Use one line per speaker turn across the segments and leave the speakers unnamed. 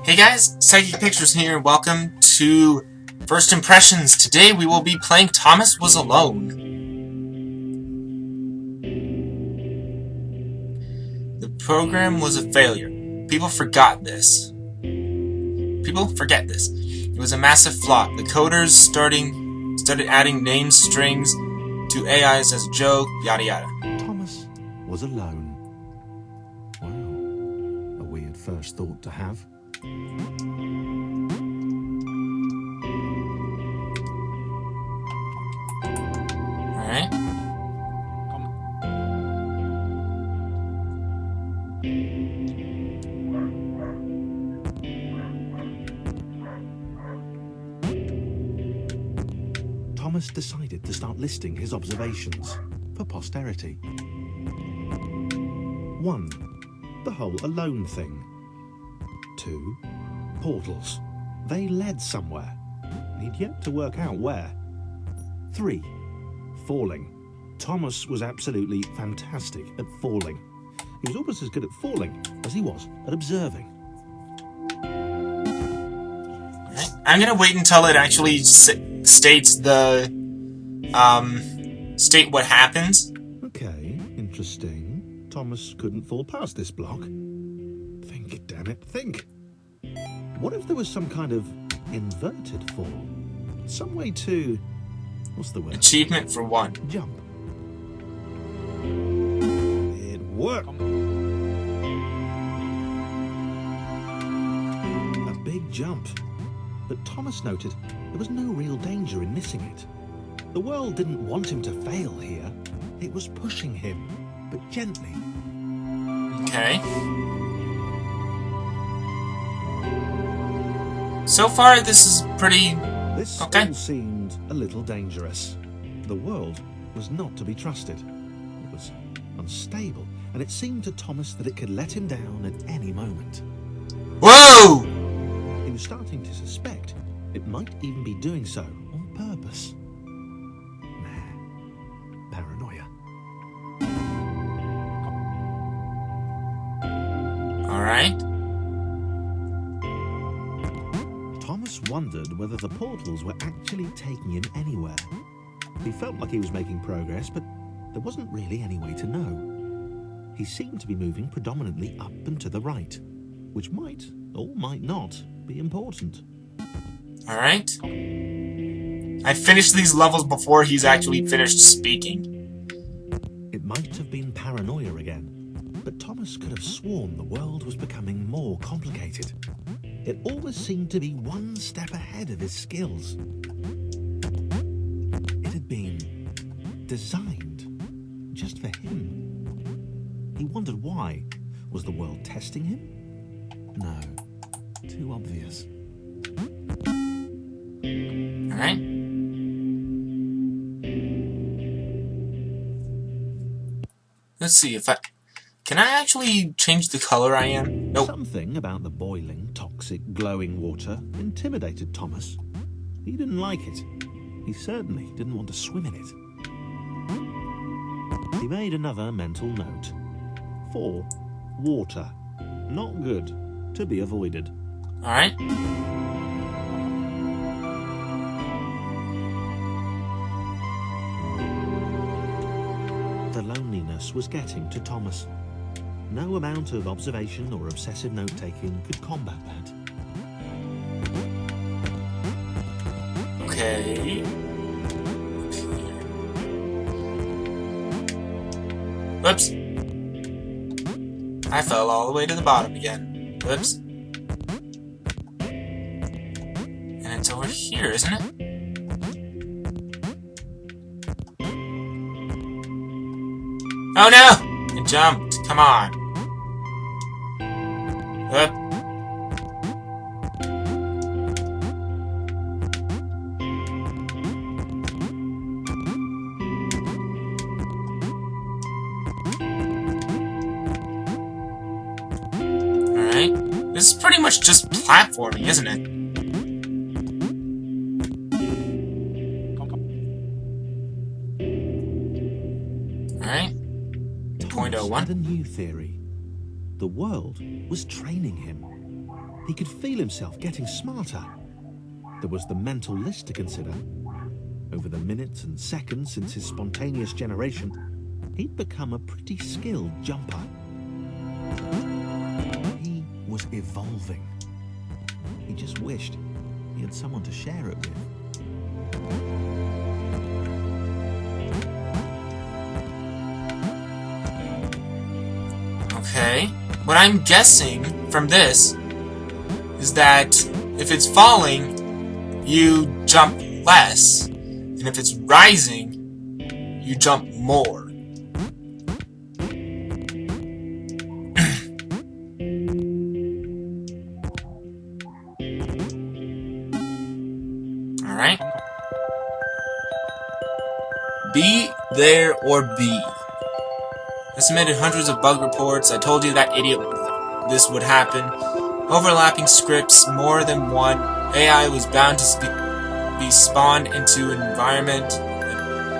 Hey guys, Psychic Pictures here, and welcome to First Impressions. Today we will be playing Thomas Was Alone. The program was a failure. People forget this. It was a massive flop. The coders started adding name strings to AIs as a joke, yada yada.
Thomas was alone. Wow, a weird first thought to have.
Alright.
Thomas decided to start listing his observations for posterity. 1. The whole alone thing. 2. Portals. They led somewhere. He'd yet to work out where. 3. Falling. Thomas was absolutely fantastic at falling. He was almost as good at falling as he was at observing.
Alright. I'm gonna wait until it actually states the state what happens.
Okay, interesting. Thomas couldn't fall past this block. Think, damn it, think. What if there was some kind of inverted fall? Some way to... what's the word?
Achievement for 1.
Jump. It worked. A big jump. But Thomas noted there was no real danger in missing it. The world didn't want him to fail here. It was pushing him, but gently.
Okay. So far, this is pretty...
This
okay.
all seemed a little dangerous. The world was not to be trusted. It was unstable, and it seemed to Thomas that it could let him down at any moment.
Whoa!
He was starting to suspect it might even be doing so on purpose. Nah, paranoia.
Alright.
Thomas wondered whether the portals were actually taking him anywhere. He felt like he was making progress, but there wasn't really any way to know. He seemed to be moving predominantly up and to the right, which might, or might not, be important.
Alright. I finished these levels before he's actually finished speaking.
It might have been paranoia again, but Thomas could have sworn the world was becoming more complicated. It always seemed to be one step ahead of his skills. It had been designed just for him. He wondered why. Was the world testing him? No. Too obvious.
Alright. Let's see if I... Can I actually change the color I am? Nope.
Something about the boiling, toxic, glowing water intimidated Thomas. He didn't like it. He certainly didn't want to swim in it. He made another mental note. 4. Water. Not good. To be avoided.
Alright.
The loneliness was getting to Thomas. No amount of observation or obsessive note-taking could combat that.
Okay. Whoops. I fell all the way to the bottom again. Whoops. And it's over here, isn't it? Oh no! It jumped. Come on. Up. Alright. This is pretty much just platforming, isn't it? Alright.
Thomas
0.01.
had a new theory. The world was training him. He could feel himself getting smarter. There was the mental list to consider. Over the minutes and seconds since his spontaneous generation, he'd become a pretty skilled jumper. He was evolving. He just wished he had someone to share it with.
Okay. What I'm guessing from this is that if it's falling, you jump less. And if it's rising, you jump more. Alright. Be there or be. I submitted hundreds of bug reports. I told you that idiot this would happen. Overlapping scripts, more than one. AI was bound to be spawned into an environment.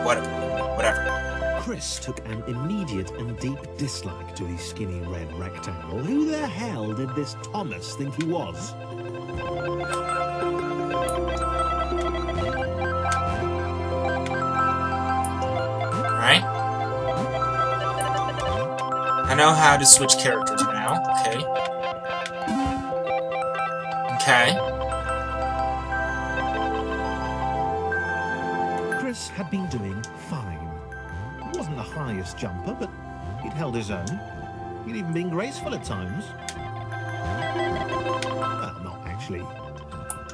Whatever.
Chris took an immediate and deep dislike to the skinny red rectangle. Who the hell did this Thomas think he was?
Alright. I know how to switch characters now. Okay.
Chris had been doing fine. He wasn't the highest jumper, but he'd held his own. He'd even been graceful at times. Well,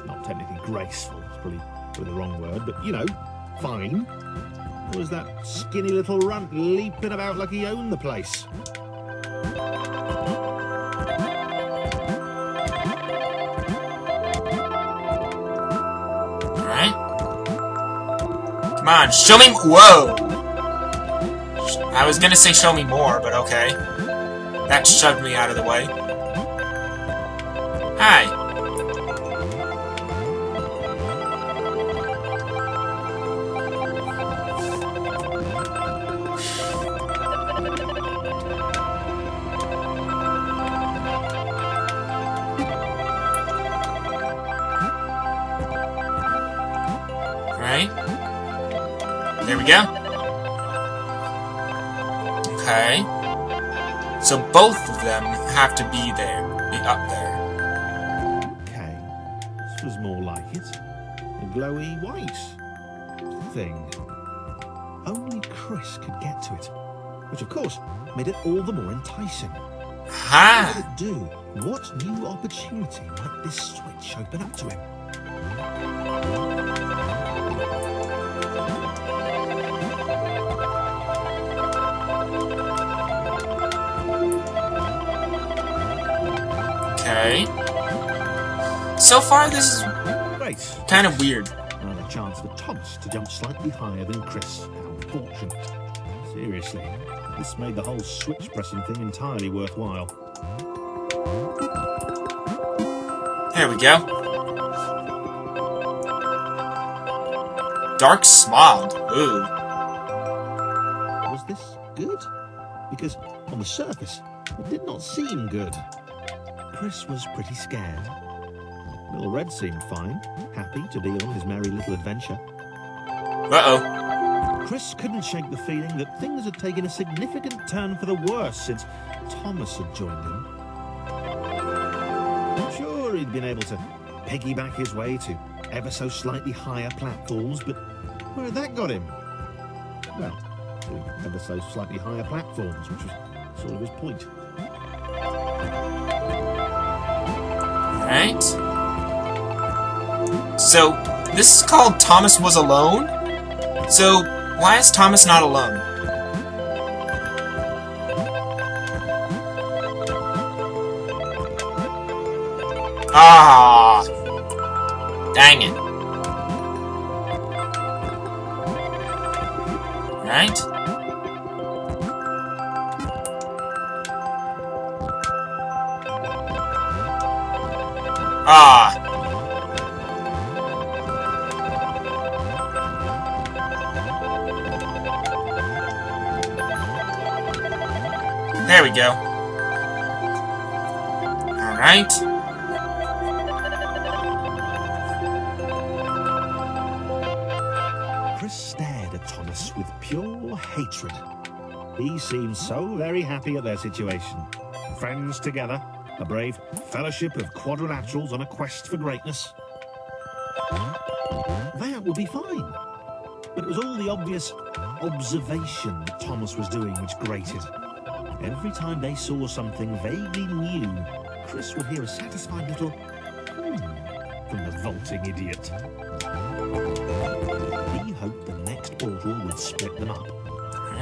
not technically graceful. It's probably the wrong word, but you know, fine. Or was that skinny little runt leaping about like he owned the place?
Come on, show me. Whoa! I was gonna say show me more, but okay. That shoved me out of the way. Hi. Alright. There we go. Okay. So both of them have to be there. Be up there.
Okay. This was more like it. A glowy white thing. Only Chris could get to it. Which, of course, made it all the more enticing.
Ha!
What would it do? What new opportunity might this switch open up to him?
Okay. So far, this is
Great.
kind of weird.
Another chance for Thomas to jump slightly higher than Chris. How fortunate. Seriously, this made the whole switch pressing thing entirely worthwhile.
Here we go. Dark smog. Ooh.
Was this good? Because on the surface, it did not seem good. Chris was pretty scared. Little Red seemed fine, happy to be on his merry little adventure.
Uh-oh.
Chris couldn't shake the feeling that things had taken a significant turn for the worse since Thomas had joined him. Sure, he'd been able to piggyback his way to ever so slightly higher platforms, but where had that got him? Well, to ever so slightly higher platforms, which was sort of his point.
Alright. So, this is called Thomas Was Alone? So, why is Thomas not alone? Ah! Dang it. Right? Ah! There we go. Alright.
ruthless with pure hatred. He seemed so very happy at their situation. Friends together, a brave fellowship of quadrilaterals on a quest for greatness. That would be fine. But it was all the obvious observation that Thomas was doing which grated. Every time they saw something vaguely new, Chris would hear a satisfied little from the vaulting idiot. He hoped the next portal would split them up,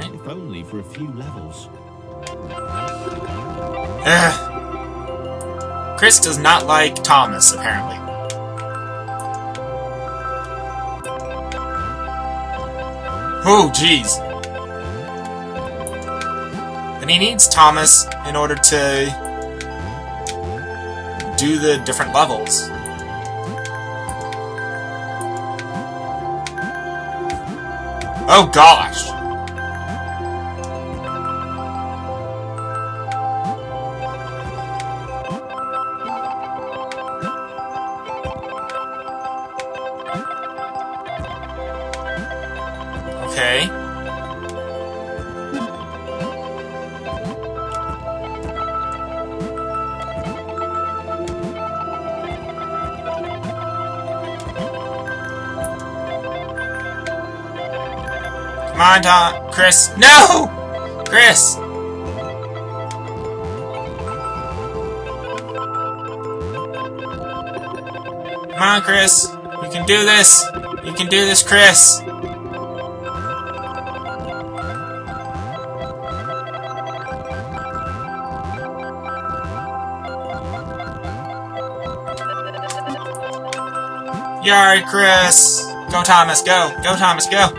if only for a few levels.
Chris does not like Thomas, apparently. Oh, jeez. And he needs Thomas in order to do the different levels. Oh gosh! Okay. Come on, Chris. No! Chris! Come on, Chris. You can do this. You can do this, Chris. Yard, Chris! Go, Thomas, go! Go, Thomas, go!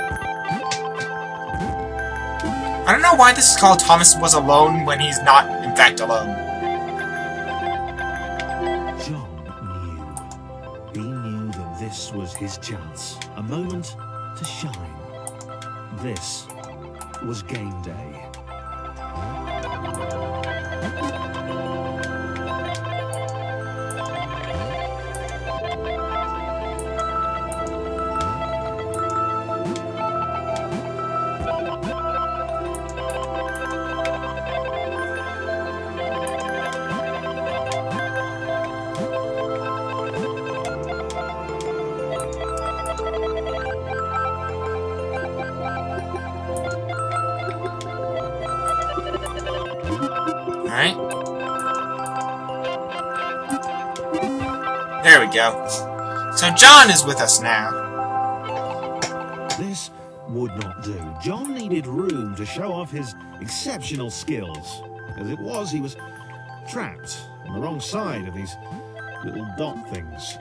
I don't know why this is called Thomas Was Alone when he's not, in fact, alone.
John knew. He knew that this was his chance. A moment to shine. This was game day.
Alright. There we go. So John is with us now.
This would not do. John needed room to show off his exceptional skills. As it was, he was trapped on the wrong side of these little dot things.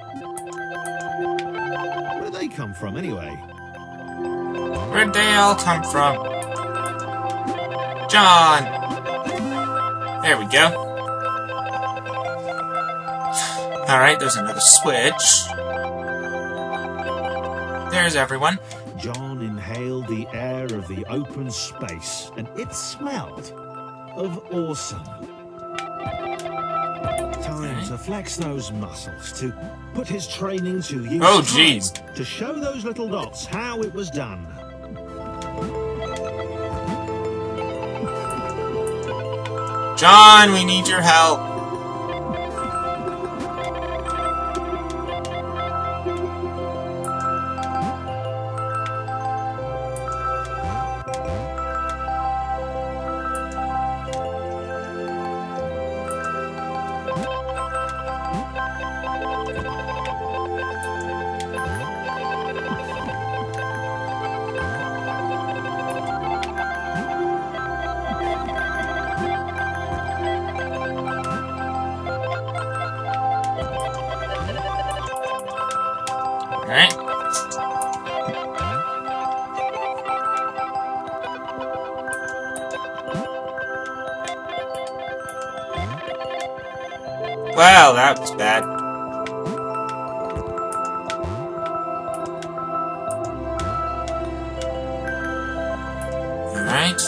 Where did they come from, anyway?
Where'd they all come from? John! There we go. Alright, there's another switch. There's everyone.
John inhaled the air of the open space, and it smelled of awesome. Time to flex those muscles, to put his training to use.
Oh, jeez.
To show those little dots how it was done.
John, we need your help. Alright. Well, that was bad. Alright.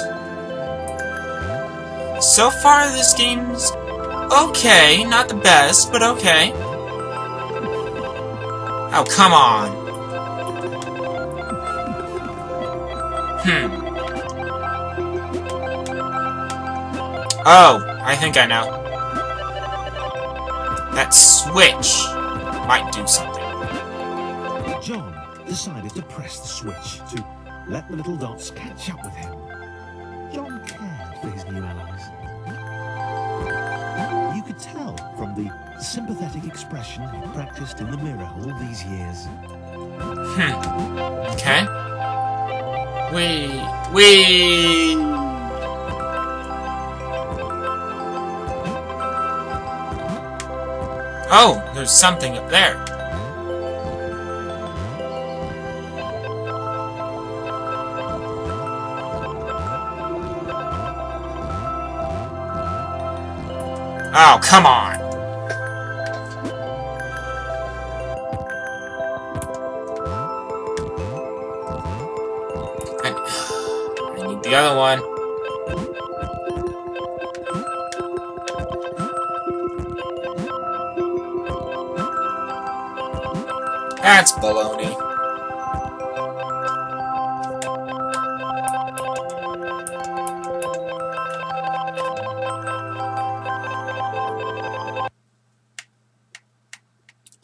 So far, this game's okay. Not the best, but okay. Oh, come on. Oh, I think I know. That switch might do something.
John decided to press the switch to let the little dots catch up with him. John cared for his new allies. You could tell from the sympathetic expression he practiced in the mirror all these years.
Okay. Wee! Oh, there's something up there. Oh, come on! I need the other one. That's baloney.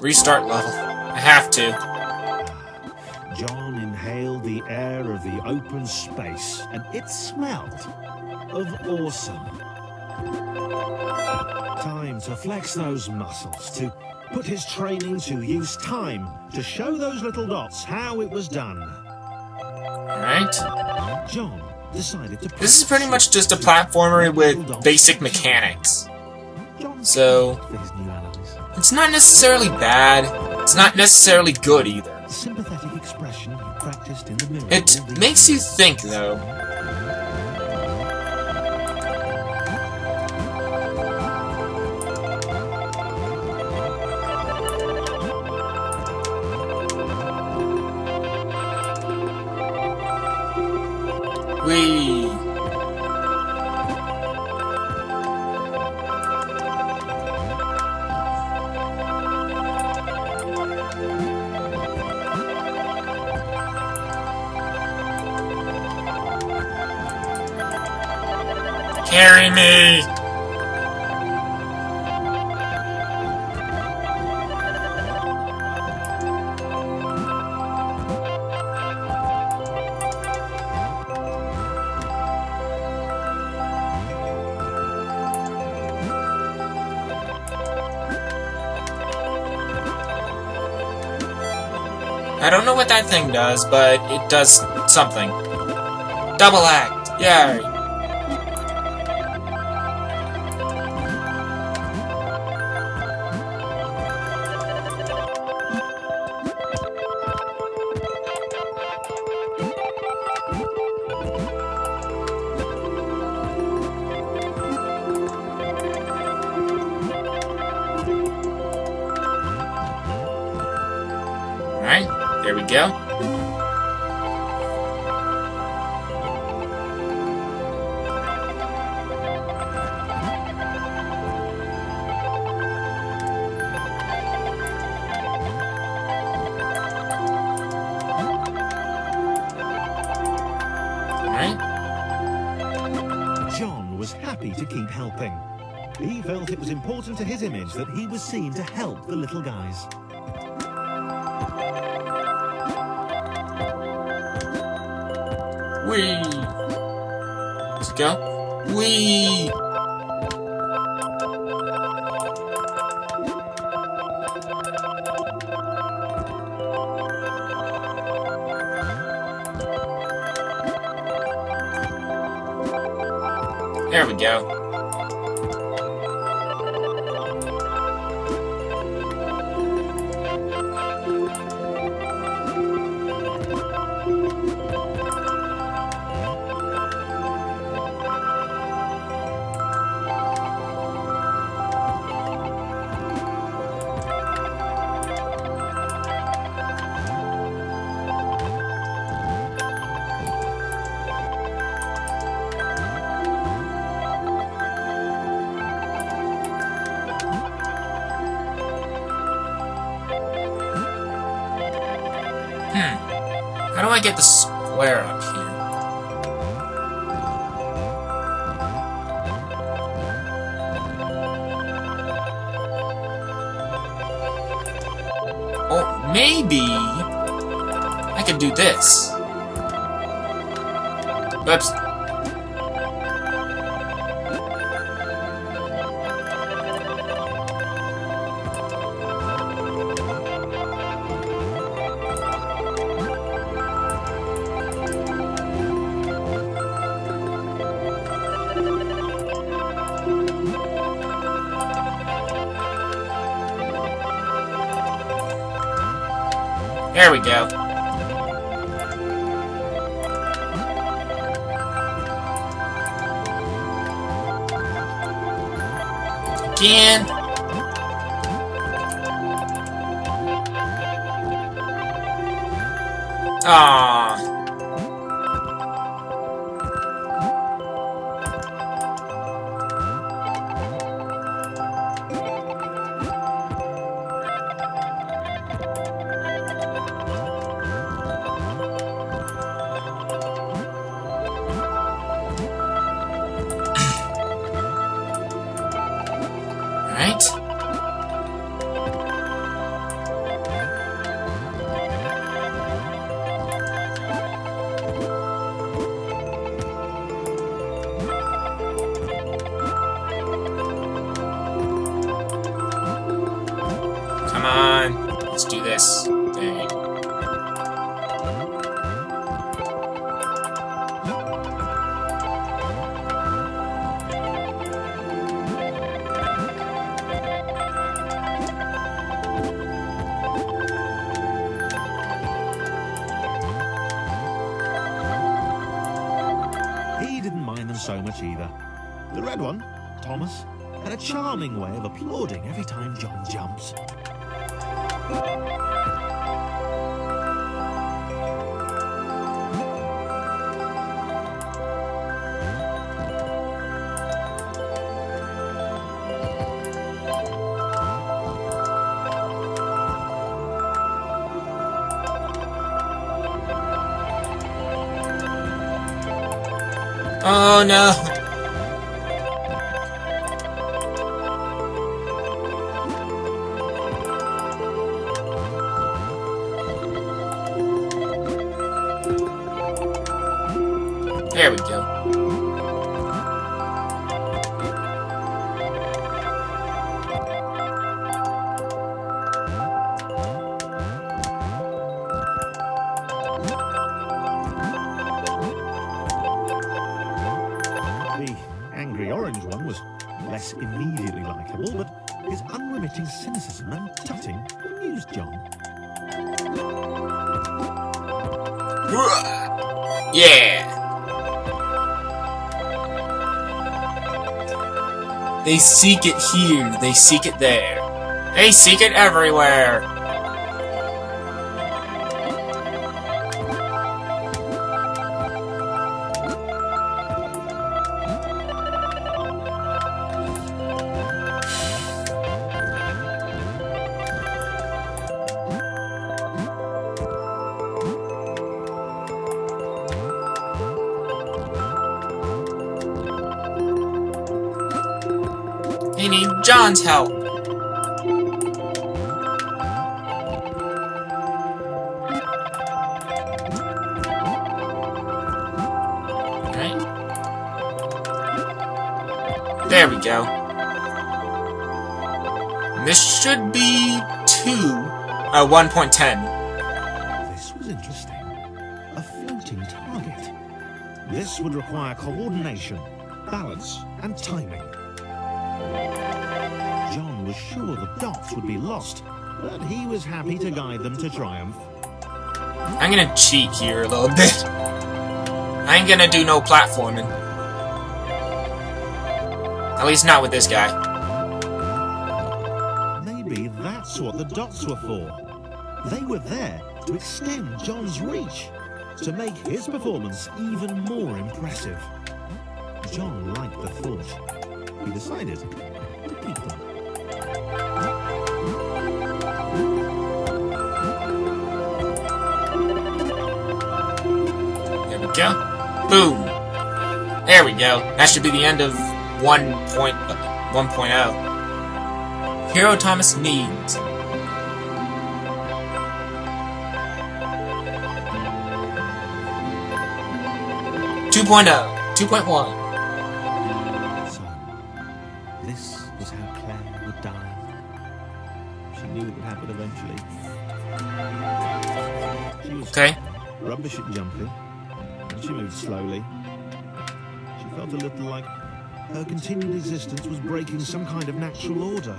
Restart level. I have to.
John inhaled the air of the open space, and it smelled of awesome. Time to flex those muscles, to put his training to use, time to show those little dots how it was done.
Alright.
John decided to...
This is pretty much just a platformer with basic mechanics. So, it's not necessarily bad. It's not necessarily good either.
Sympathetic expression he practiced in the mirror.
It makes you think, though. Whee! Carry me! I don't know what that thing does, but it does something. Double act! Yay! Alright, there we go.
John was happy to keep helping. He felt it was important to his image that he was seen to help the little guys.
Whee! Let's go. Whee! There we go. How do I get the square up here? maybe I could do this. Oops. There we go. Again. Aww. Right? Come on, let's do this thing.
He didn't mind them so much either. The red one, Thomas, had a charming way of applauding every time John jumps.
Oh no. There we go.
The angry orange one was less immediately likable, but his unremitting cynicism and tutting amused John.
Yeah. They seek it here, they seek it there. They seek it everywhere. They need John's help. Right? There we go. And this should be 1.10.
This was interesting. A floating target. This would require coordination, balance, and timing. John was sure the dots would be lost, but he was happy to guide them to triumph.
I'm gonna cheat here a little bit. I ain't gonna do no platforming. At least not with this guy.
Maybe that's what the dots were for. They were there to extend John's reach, to make his performance even more impressive. John liked the thought. He decided to keep them.
There we go. Boom. There we go. That should be the end of 1.0. Hero Thomas needs. 2.0. 2.1.
So, this was how Claire would die. She knew it would happen eventually. She was
Okay.
rubbish at jumping, and she moved slowly. She felt a little like her continued existence was breaking some kind of natural order.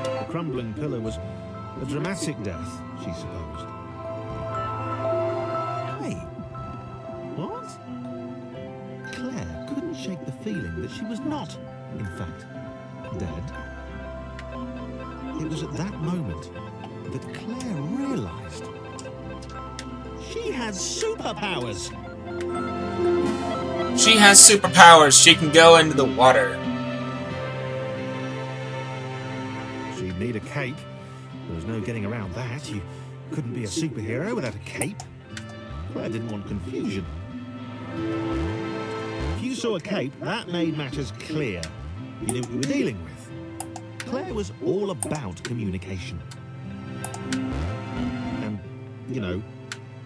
The crumbling pillar was a dramatic death, she supposed. Wait, what? Claire couldn't shake the feeling that she was not, in fact, dead. It was at that moment that Claire realised she had superpowers.
She has superpowers. She can go into the water.
She'd need a cape. There was no getting around that. You couldn't be a superhero without a cape. Claire didn't want confusion. If you saw a cape, that made matters clear. You knew what you were dealing with. Claire was all about communication. And, you know,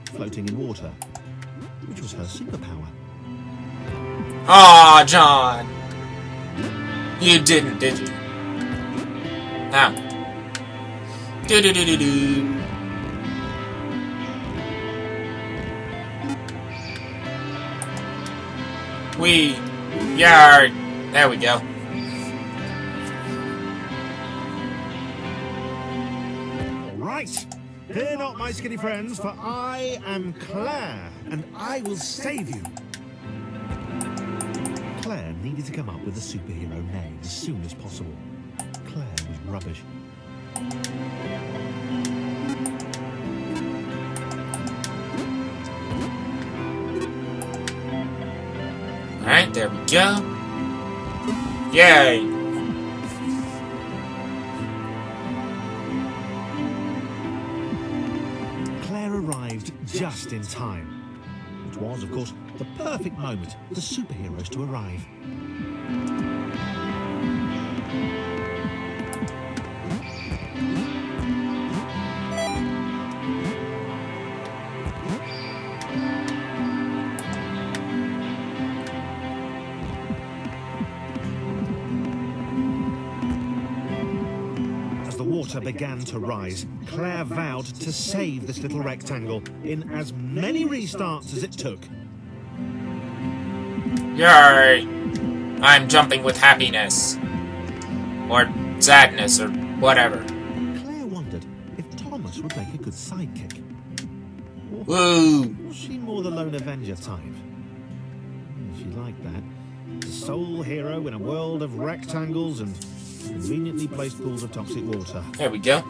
floating in water, which was her superpower.
Aw, John. You didn't, did you? Ow. Do-do-do-do-do. Yard. There we go.
All right. Fear not, my skinny friends, for I am Claire, and I will save you. Claire needed to come up with a superhero name as soon as possible. Claire was rubbish.
Alright, there we go. Yay!
Claire arrived just in time. It was, of course, the perfect moment for the superheroes to arrive. As the water began to rise, Claire vowed to save this little rectangle in as many restarts as it took.
Yay! I'm jumping with happiness. Or sadness, or whatever.
Claire wondered if Thomas would make a good sidekick. Or
Woo!
was she more the lone Avenger type? She liked that. The sole hero in a world of rectangles and conveniently placed pools of toxic water.
There we go.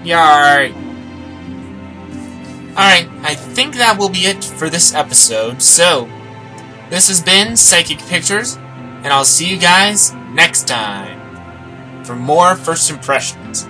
Yay! Alright, I think that will be it for this episode. So, this has been Psychic Pictures, and I'll see you guys next time for more First Impressions.